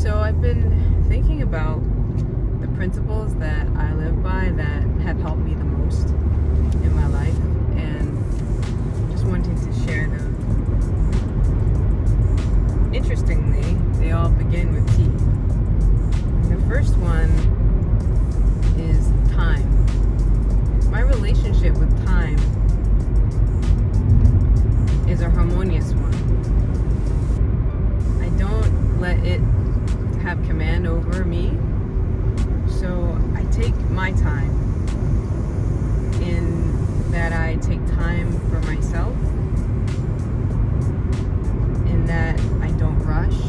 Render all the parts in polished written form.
So I've been thinking about the principles that I live by that have helped me the most in my life, and just wanting to share them. Interestingly, they all begin with T. The first one is time. My relationship with time is a harmonious one. I don't let it have command over me, so I take my time in that I take time for myself, in that I don't rush,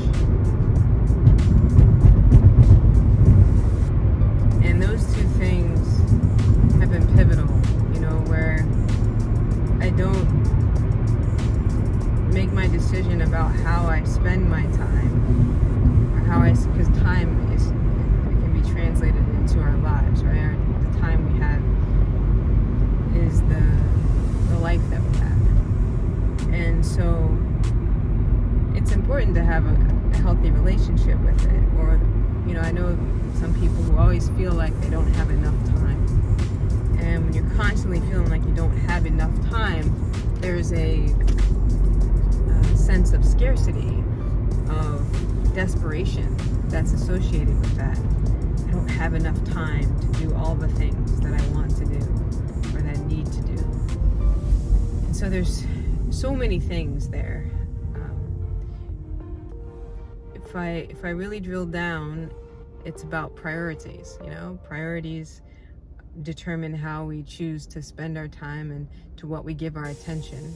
and those two things have been pivotal, where I don't make my decision about how I spend my time, or because time it can be translated into our lives, right? The time we have is the life that we have, and so it's important to have a healthy relationship with it. Or, I know some people who always feel like they don't have enough time, and when you're constantly feeling like you don't have enough time, there's a sense of scarcity, of desperation that's associated with that. I don't have enough time to do all the things that I want to do or that I need to do. And so there's so many things there. If I really drill down, it's about priorities. Priorities determine how we choose to spend our time and to what we give our attention.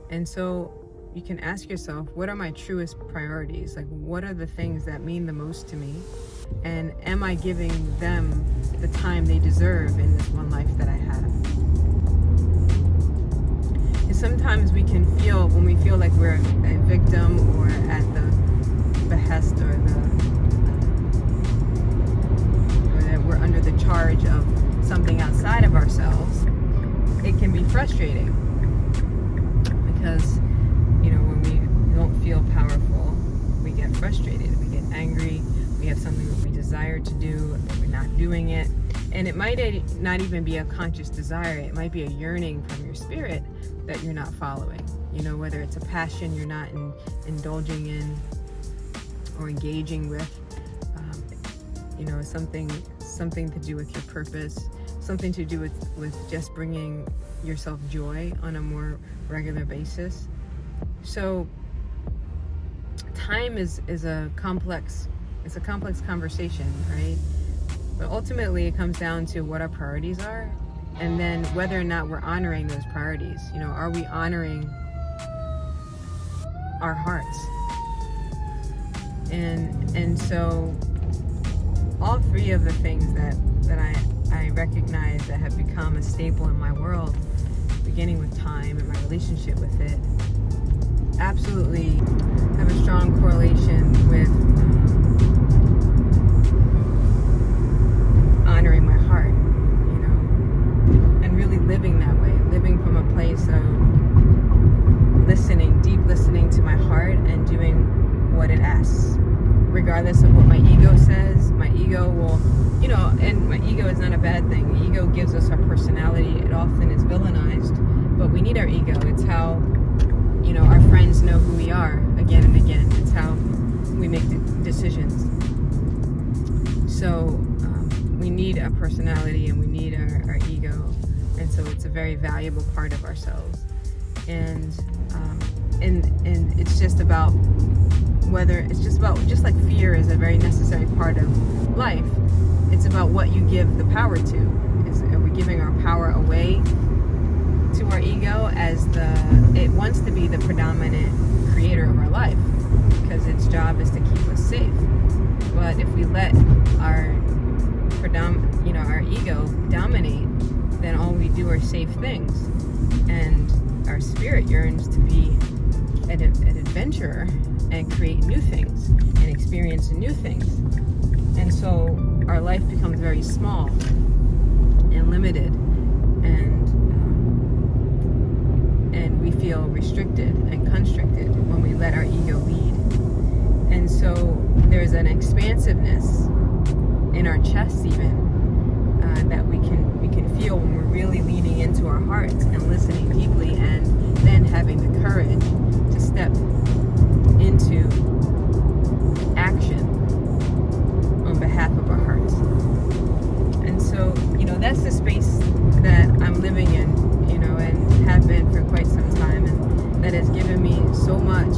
And so you can ask yourself, what are my truest priorities? Like, what are the things that mean the most to me? And am I giving them the time they deserve in this one life that I have? And sometimes we can feel, when we feel like we're a victim or at the behest or that we're under the charge of something outside of ourselves, it can be frustrating. Because, when we don't feel powerful, we get frustrated, we get angry, we have something that we desire to do, but we're not doing it. And it might not even be a conscious desire, it might be a yearning from your spirit that you're not following. Whether it's a passion you're not indulging in or engaging with, something to do with your purpose, something to do with just bringing yourself joy on a more regular basis. So time is a complex conversation, right? But ultimately it comes down to what our priorities are, and then whether or not we're honoring those priorities. Are we honoring our hearts? And so all three of the things that I recognize that have become a staple in my world, beginning with time and my relationship with it, absolutely have a strong correlation with honoring my heart, and really living that way, living from a place of deep listening to my heart and doing what it asks, regardless of what my ego says. My ego will, and my ego is not a bad thing. The ego gives us our personality. It often is villainized, but we need our ego. It's how, our friends know who we are again and again. It's how we make decisions. So we need our personality and we need our ego. And so it's a very valuable part of ourselves. And it's just about just like fear is a very necessary part of life, it's about what you give the power to. Are we giving our power away to our ego as it wants to be the predominant creator of our life, because its job is to keep us safe. But if we let our ego dominate, then all we do are safe things, and our spirit yearns to be an adventurer and create new things and experience new things. And so our life becomes very small and limited, and we feel restricted and constricted when we let our ego lead. expansiveness in our chests, even that we can feel when we're really leaning into our hearts and listening deeply, and then having the courage to step into action on behalf of our hearts. And so, that's the space that I'm living in, and have been for quite some time, and that has given me so much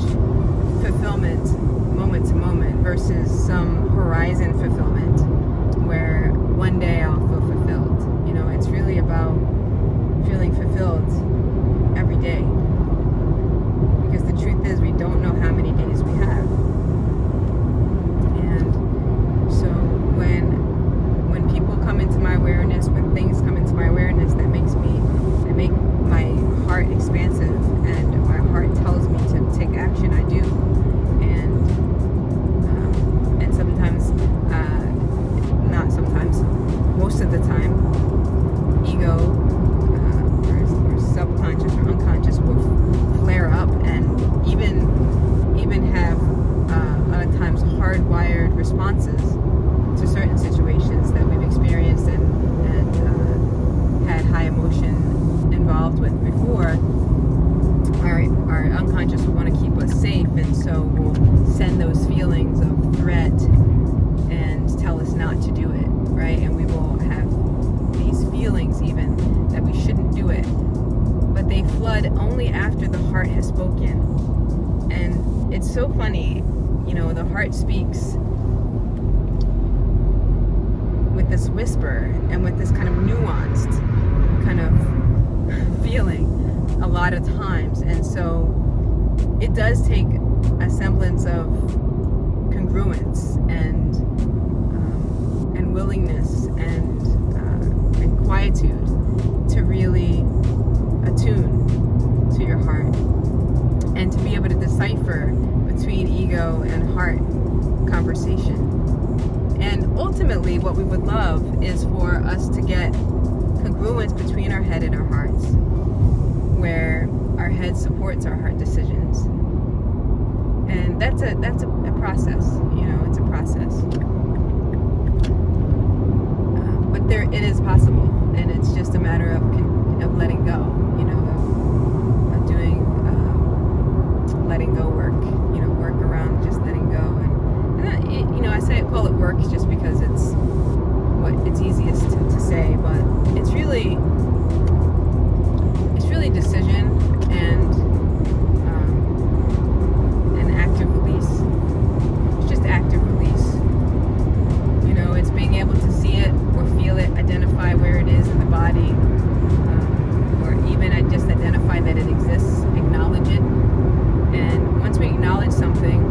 fulfillment moment to moment versus some horizon fulfillment where one day I'll feel fulfilled. It's really about feeling fulfilled every day, because the truth is we don't know how many days we have. And so when people come into my awareness, when things come into my awareness that make my heart expansive, and my heart tells me to take action, I do. And sometimes, not sometimes, most of the time, ego or subconscious or unconscious will flare up, and even have a lot of times hardwired responses to certain situations that we've experienced and had high emotion involved with before. Our unconscious will want to keep us safe, and so we'll send those feelings of threat and tell us not to do it, right? And we will have these feelings even that we shouldn't do it, but they flood only after the heart has spoken. And it's so funny, the heart speaks with this whisper and with this kind of nuanced kind of feeling a lot of times. And so it does take a semblance of congruence and willingness and quietude to really attune to your heart, and to be able to decipher between ego and heart conversation. And ultimately what we would love is for us to get congruence between our head and our hearts, where our head supports our heart decisions. And that's a process, it's a process. But it is possible, and it's just a matter of letting go, of doing letting go work, work around just letting go. And I call it work just because it's easiest to say, but it's really decision and active release. It's just active release. It's being able to see it or feel it, identify where it is in the body, or even just identify that it exists, acknowledge it. And once we acknowledge something,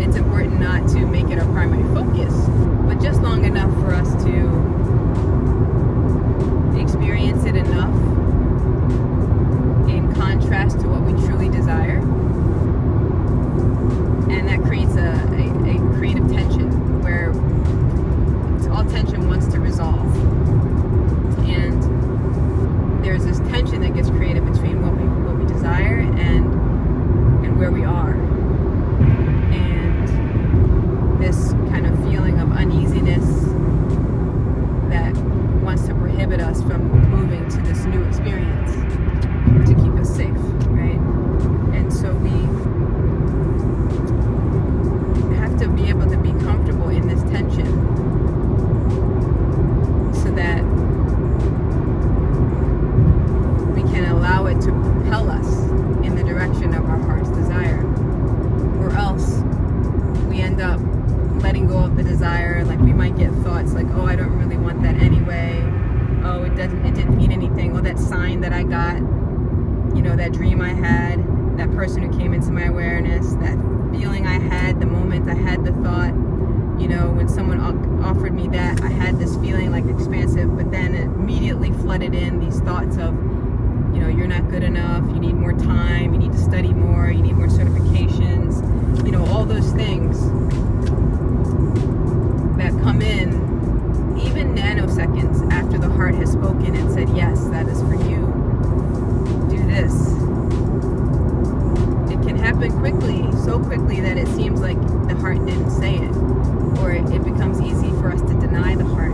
it's important not to make it our primary focus, but just long enough for us to experience it enough in contrast to what we truly desire. And that creates a creative tension where all tension wants to resolve. And there's this tension that gets created between what we desire and where we are. And this kind of feeling of uneasiness that wants to prohibit us from moving to this new experience to keep us safe, right? And so we have to be able to be comfortable in this tension so that we can allow it to propel us in the direction of our heart's desire. Or else we end up letting go of the desire. Like, we might get thoughts like, oh, I don't really want that anyway. Oh, it didn't mean anything. Oh, that sign that I got, that dream I had, that person who came into my awareness, that feeling I had the moment I had the thought, when someone offered me that, I had this feeling like expansive, but then it immediately flooded in these thoughts of, you're not good enough, you need more time, you need to study more, you need more certifications, all those things that come in even nanoseconds after the heart has spoken and said, yes, that is for you, do this. It can happen happen quickly, so quickly that it seems like the heart didn't say it, or it becomes easy for us to deny the heart.